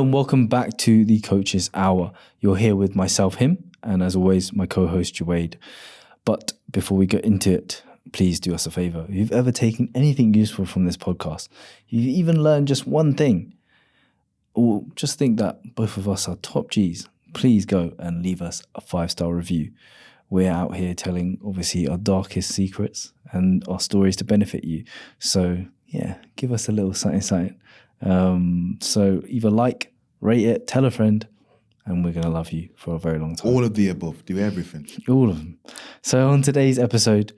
and welcome back to the Coach's Hour. You're here with myself, him, and as always, my co-host, Jawade. But before we get into it, please do us a favor. If you've ever taken anything useful from this podcast, you've even learned just one thing, or just think that both of us are top G's, please go and leave us a 5-star review. We're out here telling, obviously, our darkest secrets and our stories to benefit you. So, yeah, give us a little something. So either like, rate it, tell a friend, and we're going to love you for a very long time. All of the above. Do everything. All of them. So on today's episode,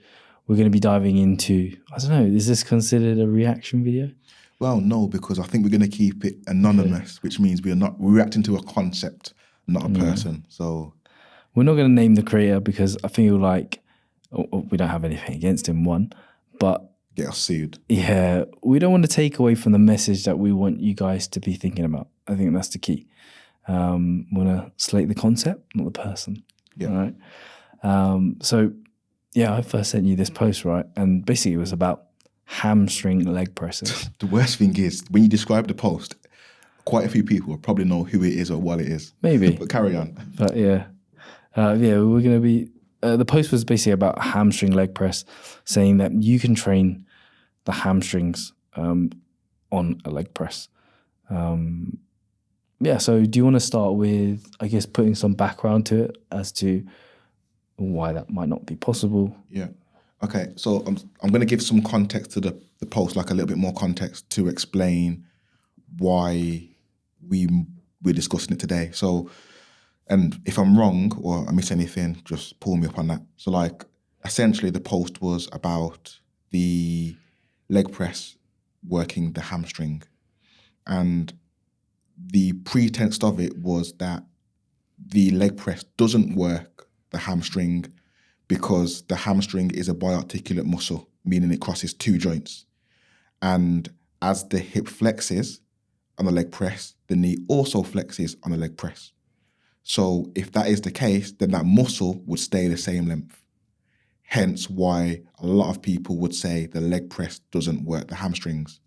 we're going to be diving into, I don't know, is this considered a reaction video? Well, no, because I think we're going to keep it anonymous, which means we're reacting to a concept, not a person. So we're not going to name the creator because I feel like we don't have anything against him, one, but get us sued. Yeah, we don't want to take away from the message that we want you guys to be thinking about. I think that's the key. We want to slate the concept, not the person. Yeah. All right. So, yeah, I first sent you this post, right? And basically it was about hamstring leg presses. The worst thing is, when you describe the post, quite a few people will probably know who it is or what it is. Maybe. But carry on. But yeah. We're going to be... the post was basically about hamstring leg press, saying that you can train the hamstrings on a leg press. So do you want to start with, I guess, putting some background to it as to why that might not be possible? Yeah. Okay, so I'm going to give some context to the post, like a little bit more context to explain why we're discussing it today. So, and if I'm wrong or I miss anything, just pull me up on that. So like, essentially the post was about the leg press working the hamstring. And the pretense of it was that the leg press doesn't work the hamstring because the hamstring is a biarticular muscle, meaning it crosses two joints. And as the hip flexes on the leg press, the knee also flexes on the leg press. So if that is the case, then that muscle would stay the same length. Hence why a lot of people would say the leg press doesn't work the hamstrings.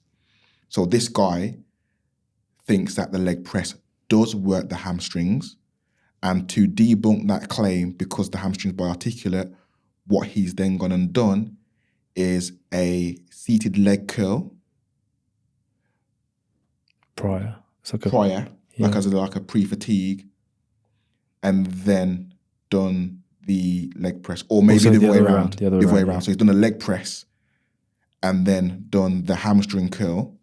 So this guy thinks that the leg press does work the hamstrings, and to debunk that claim, because the hamstring's biarticulate, what he's then gone and done is a seated leg curl. Prior. Like a pre-fatigue, and then done the leg press, or maybe Also the other way around. Yeah. So he's done a leg press and then done the hamstring curl.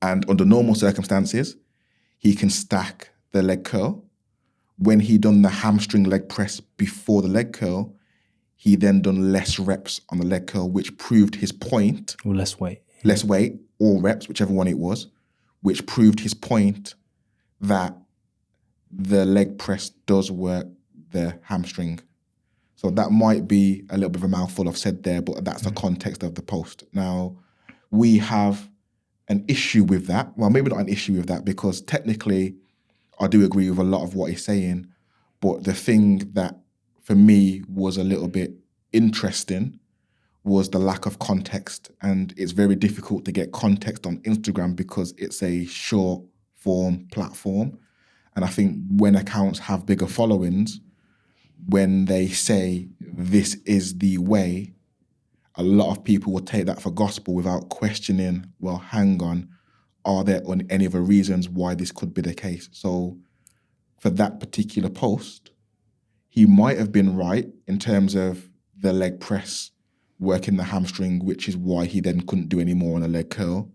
And under normal circumstances, he can stack the leg curl. When he done the hamstring leg press before the leg curl, he then done less reps on the leg curl, which proved his point. Or less weight. Less weight, or reps, whichever one it was, which proved his point that the leg press does work the hamstring. So that might be a little bit of a mouthful I've said there, but that's the context of the post. Now, we have an issue with that. Well, maybe not an issue with that, because technically I do agree with a lot of what he's saying. But the thing that for me was a little bit interesting was the lack of context. And it's very difficult to get context on Instagram because it's a short form platform. And I think when accounts have bigger followings, when they say this is the way, a lot of people will take that for gospel without questioning, well, hang on, are there any other reasons why this could be the case? So for that particular post, he might have been right in terms of the leg press working the hamstring, which is why he then couldn't do any more on a leg curl.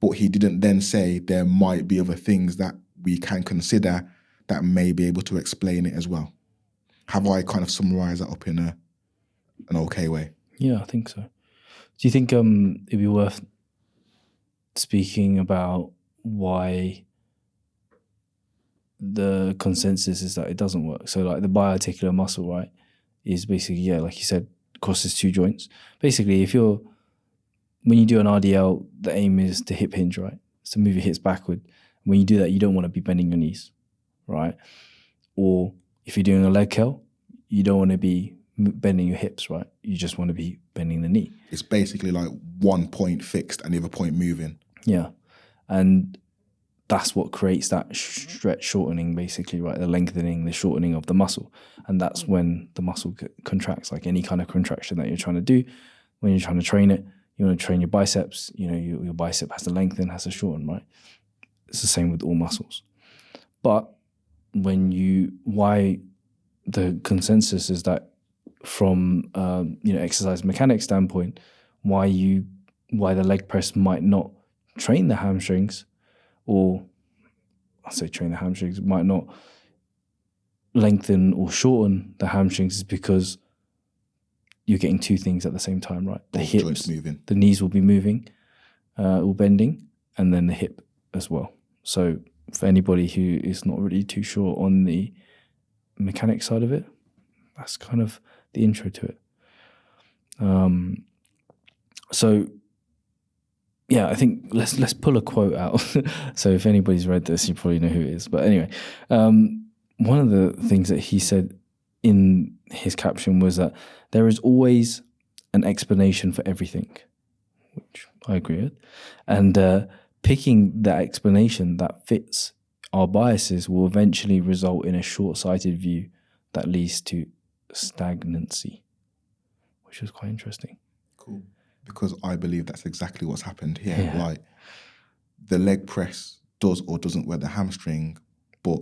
But he didn't then say there might be other things that we can consider that may be able to explain it as well. Have I kind of summarised that up in an okay way? Yeah, I think so. Do you think it'd be worth speaking about why the consensus is that it doesn't work? So like the biarticular muscle, right, is basically, yeah, like you said, crosses two joints. Basically, when you do an RDL, the aim is to hip hinge, right? It's to move your hips backward. When you do that, you don't want to be bending your knees, right? Or if you're doing a leg curl, you don't want to be bending your hips, right? You just want to be bending the knee. It's basically like one point fixed and the other point moving. Yeah. And that's what creates that stretch shortening, basically, right? The lengthening, the shortening of the muscle. And that's when the muscle contracts, like any kind of contraction that you're trying to do. When you're trying to train it, you want to train your biceps, your bicep has to lengthen, has to shorten, right? It's the same with all muscles. But why the consensus is that from exercise mechanics standpoint, why the leg press might not train the hamstrings, or I say train the hamstrings, might not lengthen or shorten the hamstrings, is because you're getting two things at the same time, right? The hips, joints moving. The knees will be moving, or bending, and then the hip as well. So for anybody who is not really too sure on the mechanic side of it, that's kind of the intro to it. So yeah, I think let's pull a quote out. So if anybody's read this, you probably know who it is. But anyway, one of the things that he said in his caption was that there is always an explanation for everything, which I agree with. And picking that explanation that fits our biases will eventually result in a short-sighted view that leads to stagnancy, which is quite interesting. Cool. Because I believe that's exactly what's happened here. Yeah. Like, the leg press does or doesn't wear the hamstring, but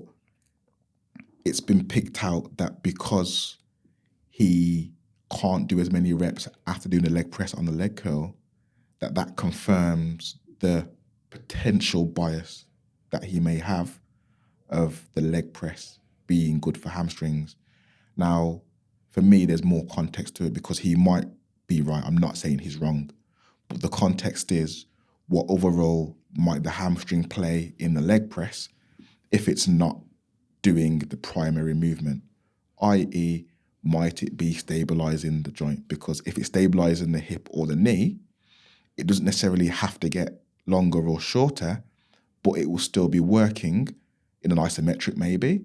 it's been picked out that because he can't do as many reps after doing the leg press on the leg curl, that confirms the potential bias that he may have of the leg press being good for hamstrings. Now, for me, there's more context to it, because he might be right. I'm not saying he's wrong. But the context is, what other role might the hamstring play in the leg press if it's not doing the primary movement? I.e., might it be stabilizing the joint? Because if it's stabilizing the hip or the knee, it doesn't necessarily have to get longer or shorter, but it will still be working in an isometric maybe,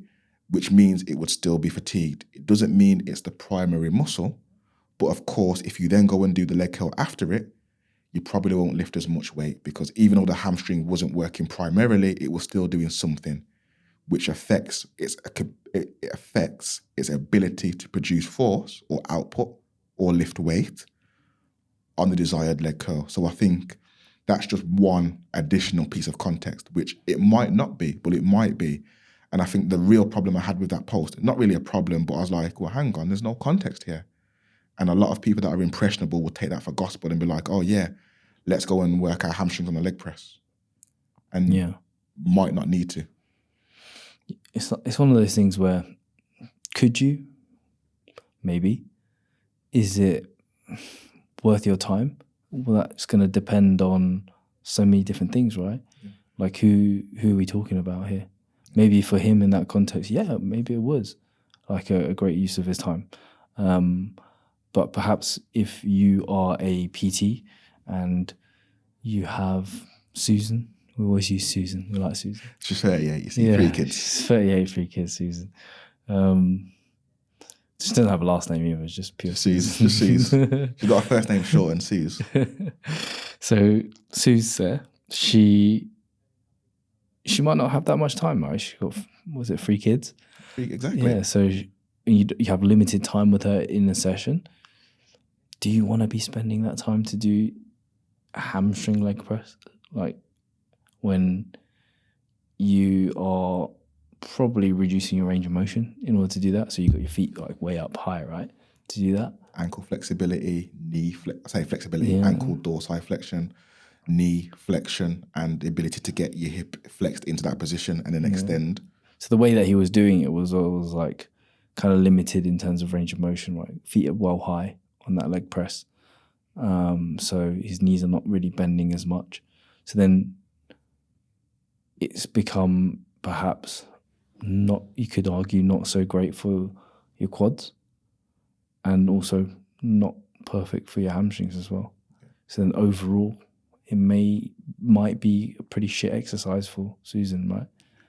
which means it would still be fatigued. It doesn't mean it's the primary muscle, but of course, if you then go and do the leg curl after it, you probably won't lift as much weight, because even though the hamstring wasn't working primarily, it was still doing something, which affects its ability to produce force or output or lift weight on the desired leg curl. So I think that's just one additional piece of context, which it might not be, but it might be. And I think the real problem I had with that post, not really a problem, but I was like, well, hang on, there's no context here. And a lot of people that are impressionable will take that for gospel and be like, oh yeah, let's go and work our hamstrings on the leg press. And might not need to. It's one of those things where, could you? Maybe. Is it worth your time? Well, that's going to depend on so many different things, right? Yeah. Like who are we talking about here? Maybe for him in that context, yeah, maybe it was like a great use of his time. But perhaps if you are a PT and you have Susan, we always use Susan. We like Susan. She's 38, you see, 3 kids. She's 38, 3 kids, Susan. She doesn't have a last name either, it's just pure Susan. Just Suze. She's got a first name short and Suze. So Suze there, she might not have that much time, right? She got, was it 3 kids? 3, exactly. Yeah, so you have limited time with her in a session. Do you want to be spending that time to do a hamstring leg press? Like when you are probably reducing your range of motion in order to do that. So you got your feet like way up high, right? To do that. Ankle flexibility, flexibility, ankle dorsiflexion, knee flexion, and the ability to get your hip flexed into that position and then extend. So the way that he was doing it was always like kind of limited in terms of range of motion, right? Feet are well high on that leg press. So his knees are not really bending as much. So then it's become perhaps not, you could argue, not so great for your quads and also not perfect for your hamstrings as well. So then overall, it might be a pretty shit exercise for Susan, right?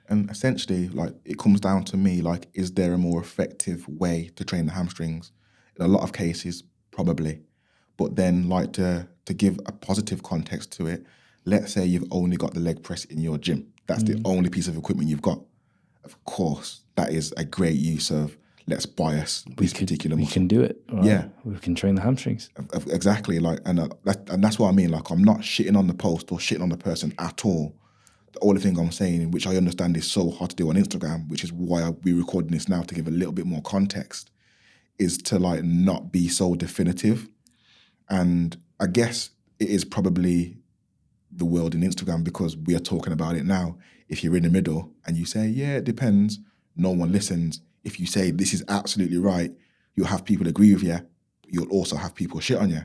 And essentially, like, it comes down to me, like, is there a more effective way to train the hamstrings? In a lot of cases, probably. But then, like, to give a positive context to it, let's say you've only got the leg press in your gym That's the only piece of equipment you've got. Of course, that is a great use of let's bias this particular muscle. We can do it. Right? Yeah. We can train the hamstrings. Exactly. Like, and that's what I mean. Like, I'm not shitting on the post or shitting on the person at all. The only thing I'm saying, which I understand is so hard to do on Instagram, which is why we're recording this now to give a little bit more context, is to like not be so definitive. And I guess it is probably the world in Instagram because we are talking about it now. If you're in the middle and you say, yeah, it depends, no one listens. If you say this is absolutely right, you'll have people agree with you. You'll also have people shit on you.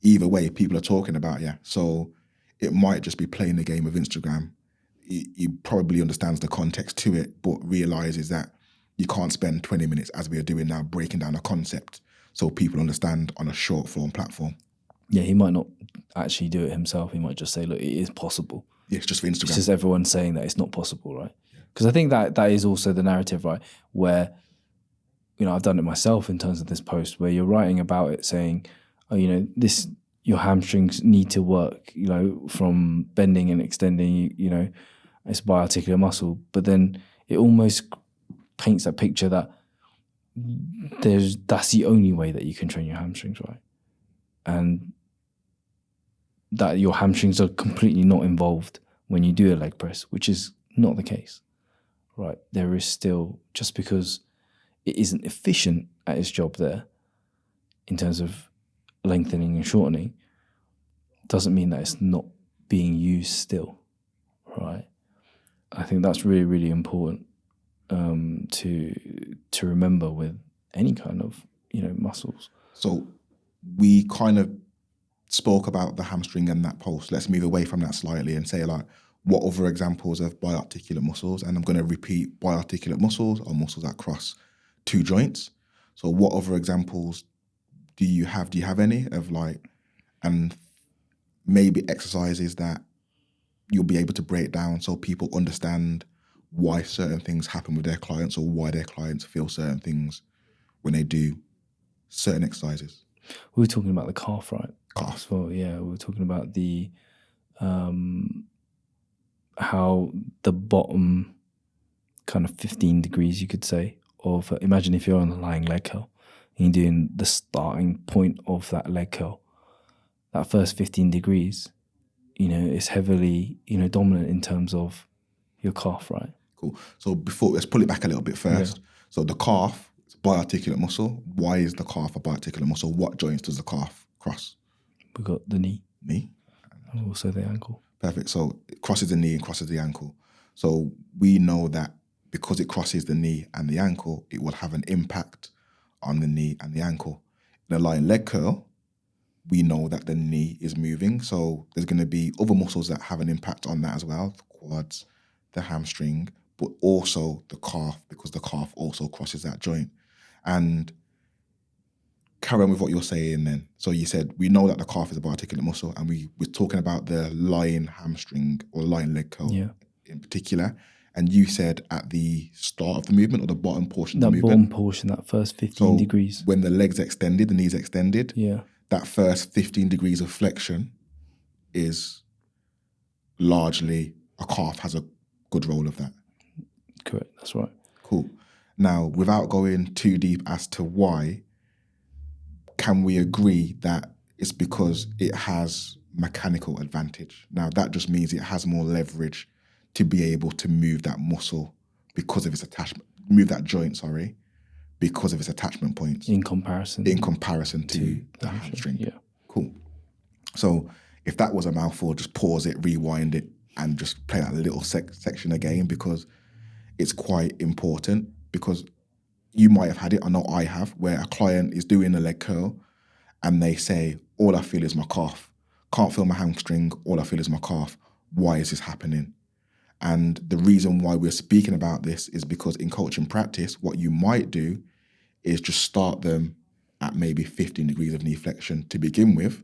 Either way, people are talking about you. So it might just be playing the game of Instagram. He probably understands the context to it, but realizes that you can't spend 20 minutes, as we are doing now, breaking down a concept so people understand on a short form platform. Yeah, he might not actually do it himself. He might just say, look, it is possible. Yeah, it's just for Instagram. It's just everyone saying that it's not possible, right? Because I think that is also the narrative, right? Where, you know, I've done it myself in terms of this post where you're writing about it saying, oh, you know, your hamstrings need to work, you know, from bending and extending, you know, it's biarticular muscle. But then it almost paints that picture that that's the only way that you can train your hamstrings, right? And that your hamstrings are completely not involved when you do a leg press, which is not the case, right? There is still, just because it isn't efficient at its job there in terms of lengthening and shortening, doesn't mean that it's not being used still, right? I think that's really, really important to remember with any kind of, you know, muscles. So we kind of spoke about the hamstring and that post. Let's move away from that slightly and say, like, what other examples of biarticular muscles? And I'm going to repeat, biarticular muscles are muscles that cross two joints. So what other examples do you have? Do you have any of like, and maybe exercises that you'll be able to break down so people understand why certain things happen with their clients or why their clients feel certain things when they do certain exercises? We were talking about the calf, right? Calf. Well, yeah, we were talking about the how the bottom kind of 15 degrees, you could say, of imagine if you're on a lying leg curl and you're doing the starting point of that leg curl. That first 15 degrees, you know, is heavily, you know, dominant in terms of your calf, right? Cool. So let's pull it back a little bit first. Yeah. So the calf is a biarticular muscle. Why is the calf a biarticular muscle? What joints does the calf cross? We've got the knee. Knee. And also the ankle. Perfect. So it crosses the knee and crosses the ankle. So we know that because it crosses the knee and the ankle, it will have an impact on the knee and the ankle. In a lying leg curl, we know that the knee is moving. So there's going to be other muscles that have an impact on that as well. The quads, the hamstring, but also the calf, because the calf also crosses that joint. And carry on with what you're saying then. So you said, we know that the calf is a biarticular muscle, and we were talking about the lying hamstring or lying leg curl in particular. And you said at the start of the movement or the bottom portion of the movement. That bottom portion, that first 15 degrees. When the leg's extended, the knee's extended. Yeah. That first 15 degrees of flexion is largely, a calf has a good role of that. Correct, that's right. Cool. Now, without going too deep as to why, can we agree that it's because it has mechanical advantage? Now, that just means it has more leverage to be able to move that muscle because of its attachment, move that joint, because of its attachment points. In comparison to the hamstring. Yeah. Cool. So if that was a mouthful, just pause it, rewind it, and just play that little section again, because it's quite important. Because you might have had it, I know I have, where a client is doing a leg curl and they say, all I feel is my calf. Can't feel my hamstring, all I feel is my calf. Why is this happening? And the reason why we're speaking about this is because in coaching practice, what you might do is just start them at maybe 15 degrees of knee flexion to begin with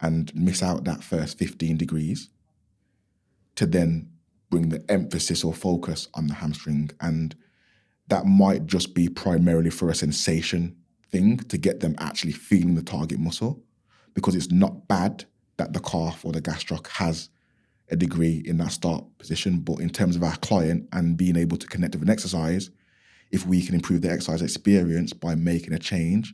and miss out that first 15 degrees to then bring the emphasis or focus on the hamstring. And that might just be primarily for a sensation thing to get them actually feeling the target muscle, because it's not bad that the calf or the gastroc has a degree in that start position. But in terms of our client and being able to connect with an exercise, if we can improve the exercise experience by making a change,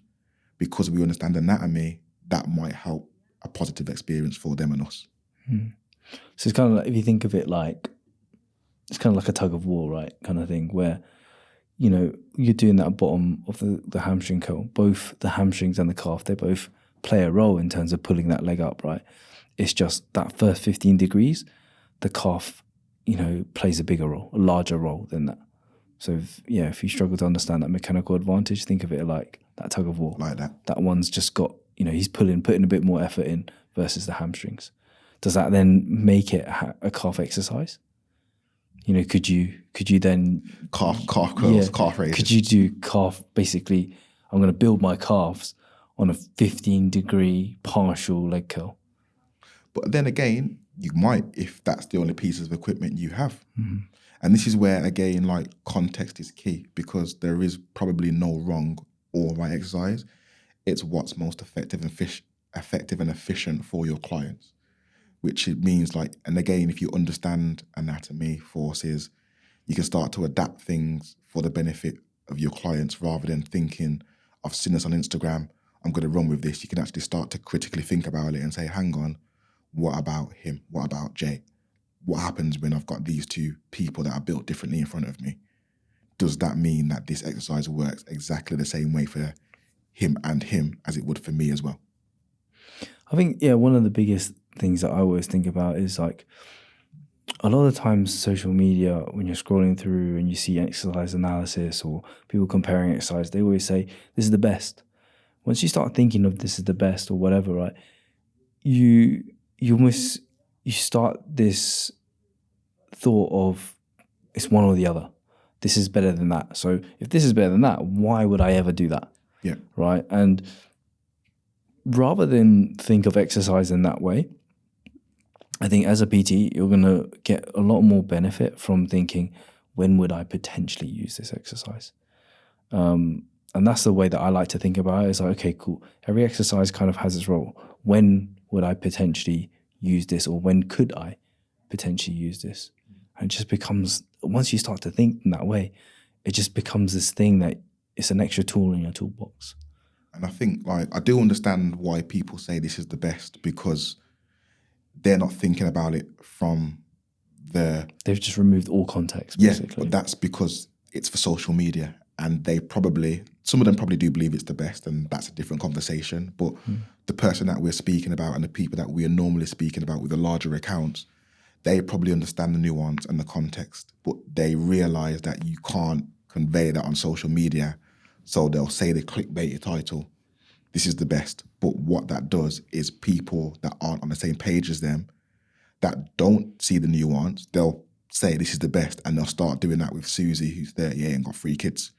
because we understand anatomy, that might help a positive experience for them and us. So it's kind of like, if you think of it like, it's kind of like a tug of war, right? Kind of thing where, you know, you're doing that bottom of the hamstring curl. Both the hamstrings and the calf, they both play a role in terms of pulling that leg up, right? It's just that first 15 degrees, the calf, you know, plays a bigger role, a larger role than that. So, if you struggle to understand that mechanical advantage, think of it like that tug of war. Like that. That one's just got, you know, he's putting a bit more effort in versus the hamstrings. Does that then make it a calf exercise? You know, could you then Calf curls, calf raises. Could you do calf? Basically, I'm going to build my calves on a 15-degree partial leg curl. But then again, you might, if that's the only pieces of equipment you have. And this is where, again, like, context is key, because there is probably no wrong or right exercise. It's what's most effective and efficient for your clients, which it means, like, and again, if you understand anatomy, forces, you can start to adapt things for the benefit of your clients rather than thinking, I've seen this on Instagram, I'm going to run with this. You can actually start to critically think about it and say, hang on, what about him? What about Jay? What happens when I've got these two people that are built differently in front of me? Does that mean that this exercise works exactly the same way for him as it would for me as well? I think, one of the biggest things that I always think about is, like, a lot of the times social media, when you're scrolling through and you see exercise analysis or people comparing exercise, they always say, this is the best. Once you start thinking of this is the best or whatever, right, you start this thought of it's one or the other. This is better than that. So if this is better than that, why would I ever do that? Yeah. Right? And rather than think of exercise in that way, I think as a PT, you're going to get a lot more benefit from thinking, when would I potentially use this exercise? And that's the way that I like to think about it. It's like, okay, cool. Every exercise kind of has its role. When would I potentially use this, or when could I potentially use this? And it just becomes, once you start to think in that way, it just becomes this thing that it's an extra tool in your toolbox. And I think, like, I do understand why people say this is the best, because they're not thinking about it from They've just removed all context, yeah, basically. but that's because it's for social media, and some of them probably do believe it's the best, and that's a different conversation. But the person that we're speaking about and the people that we are normally speaking about with the larger accounts, they probably understand the nuance and the context, but they realize that you can't convey that on social media. So they'll say the clickbait title, this is the best. But what that does is people that aren't on the same page as them, that don't see the nuance, they'll say this is the best, and they'll start doing that with Susie, who's 38 and got 3 kids.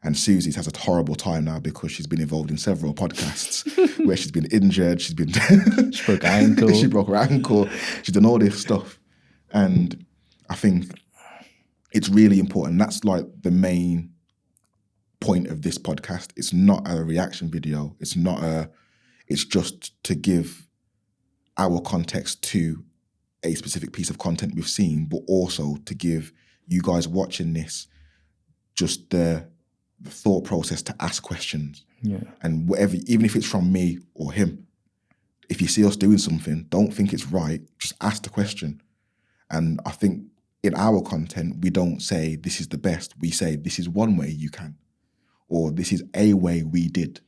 And Susie's has a horrible time now because she's been involved in several podcasts where she's been injured, she broke her ankle. She broke her ankle. She's done all this stuff. And I think it's really important. That's like the main point of this podcast. It's not a reaction video. It's just to give our context to a specific piece of content we've seen, but also to give you guys watching this just the thought process to ask questions. Yeah. And whatever, even if it's from me or him, if you see us doing something, don't think it's right, just ask the question. And I think in our content, we don't say this is the best. We say this is one way you can, or this is a way we did,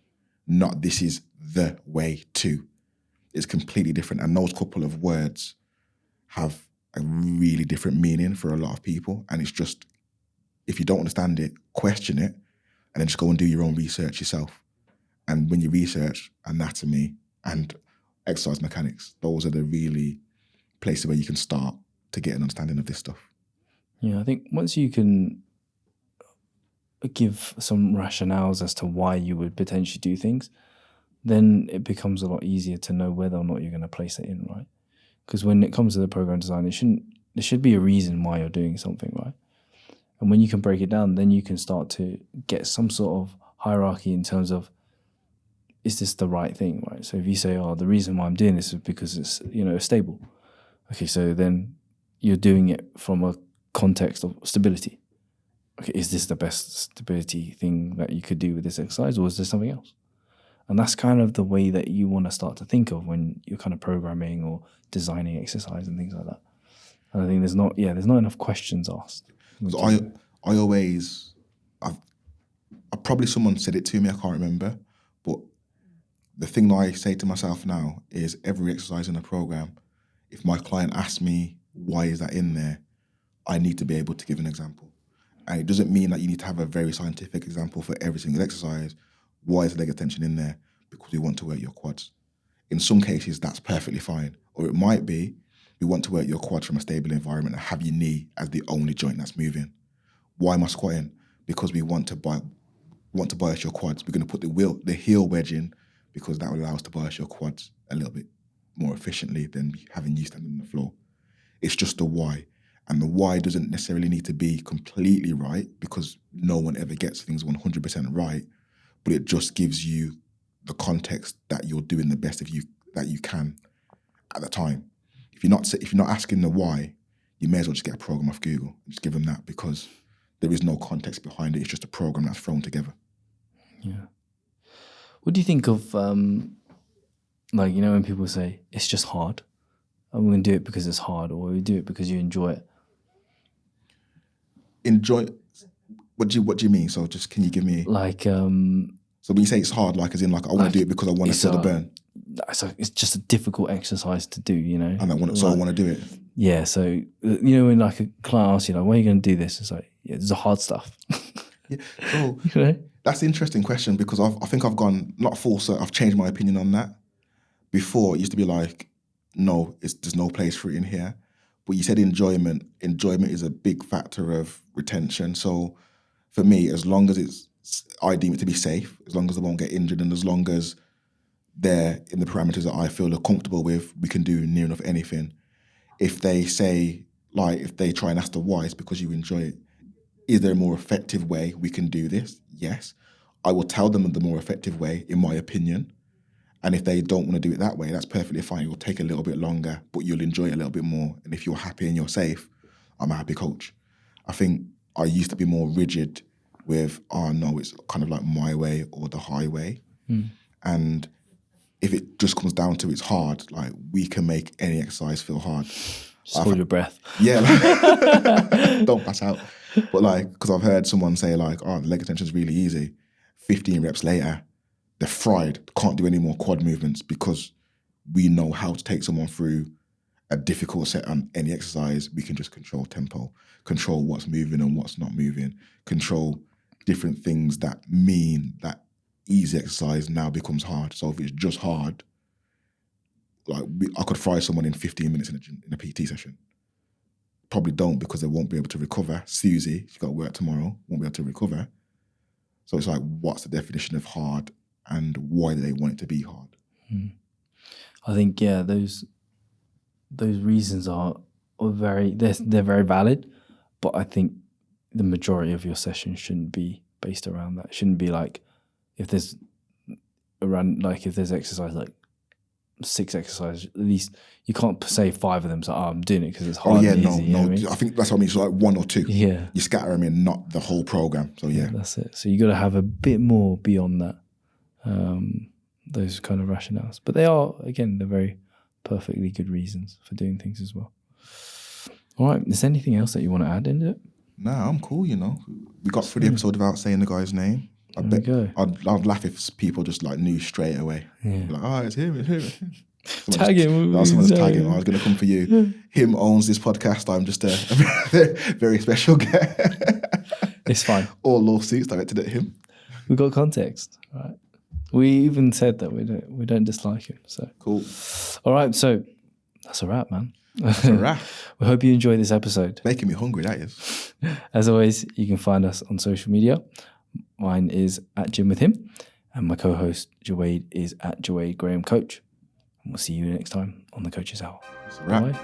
not this is the way to. It's completely different. And those couple of words have a really different meaning for a lot of people. And it's just, if you don't understand it, question it, and then just go and do your own research yourself. And when you research anatomy and exercise mechanics, those are the really places where you can start to get an understanding of this stuff. Yeah, I think once you can give some rationales as to why you would potentially do things, then it becomes a lot easier to know whether or not you're going to place it in, right? Because when it comes to the program design, there should be a reason why you're doing something, right? And when you can break it down, then you can start to get some sort of hierarchy in terms of, is this the right thing, right? So if you say, the reason why I'm doing this is because it's, stable. Okay, so then you're doing it from a context of stability. Okay, is this the best stability thing that you could do with this exercise, or is there something else? And that's kind of the way that you want to start to think of when you're kind of programming or designing exercise and things like that. And I think there's not enough questions asked. So I always, probably someone said it to me, I can't remember, but the thing that I say to myself now is every exercise in a program, if my client asks me why is that in there, I need to be able to give an example. And it doesn't mean that you need to have a very scientific example for every single exercise. Why is leg extension in there? Because we want to work your quads. In some cases, that's perfectly fine. Or it might be, we want to work your quads from a stable environment and have your knee as the only joint that's moving. Why am I squatting? Because we want to bias your quads. We're going to put the heel wedge in because that will allow us to bias your quads a little bit more efficiently than having you standing on the floor. It's just the why. And the why doesn't necessarily need to be completely right because no one ever gets things 100% right, but it just gives you the context that you're doing the best of you that you can at the time. If you're not asking the why, you may as well just get a program off Google and just give them that because there is no context behind it. It's just a program that's thrown together. Yeah. What do you think of, when people say it's just hard, and we're going to do it because it's hard, or we do it because you enjoy it? Enjoy? What do you mean? So just can you give me So when you say it's hard, like as in like I want to do it because I want to feel the burn. It's just a difficult exercise to do, And I want to do it. Yeah. So when like a client asks you, like, "Why are you going to do this?" It's like, yeah, there's the hard stuff. Yeah. So that's an interesting question because I think I've gone not full circle. I've changed my opinion on that. Before it used to be like, no, there's no place for it in here. But you said enjoyment. Enjoyment is a big factor of retention. So for me, as long as I deem it to be safe, as long as they won't get injured, and as long as they're in the parameters that I feel are comfortable with, we can do near enough anything. If they say, like, if they try and ask the why, it's because you enjoy it. Is there a more effective way we can do this? Yes. I will tell them the more effective way, in my opinion. And if they don't want to do it that way, that's perfectly fine. It will take a little bit longer, but you'll enjoy it a little bit more. And if you're happy and you're safe, I'm a happy coach. I think I used to be more rigid with, no, it's kind of like my way or the highway. And if it just comes down to it's hard, like we can make any exercise feel hard. Just hold your breath. Yeah. Don't pass out. But like, because I've heard someone say like, the leg extension is really easy. 15 reps later, they're fried, can't do any more quad movements because we know how to take someone through a difficult set on any exercise. We can just control tempo, control what's moving and what's not moving, control different things that mean that easy exercise now becomes hard. So if it's just hard, like I could fry someone in 15 minutes in a PT session. Probably don't because they won't be able to recover. Susie, she's got to work tomorrow, won't be able to recover. So it's like, what's the definition of hard and why do they want it to be hard? I think, those reasons are they're very valid, but I think the majority of your session shouldn't be based around that. It shouldn't be like if there's exercise like 6 exercises, at least you can't say 5 of them. So I'm doing it because it's hard. And easy, no. I think that's what I mean. So like 1 or 2. Yeah, you scatter them in, not the whole program. So yeah, that's it. So you got to have a bit more beyond that. Those kind of rationales, but they're very perfectly good reasons for doing things as well. All right, is there anything else that you want to add into it? Nah, I'm cool. We got through the episode without saying the guy's name. I'd laugh if people just like knew straight away. Yeah. Like, it's him. Tag him. Someone just tag him. I was going to come for you. Him owns this podcast. I'm just a very special guy. It's fine. All lawsuits directed at him. We got context, right? We even said that we don't dislike him. So cool. All right, so that's a wrap, man. That's a wrap. We hope you enjoyed this episode. Making me hungry, that is. As always, you can find us on social media. Mine is at Gym with Him, and my co-host Jawade is at Jawade Graham Coach. And we'll see you next time on the Coach's Hour. That's a wrap. Bye.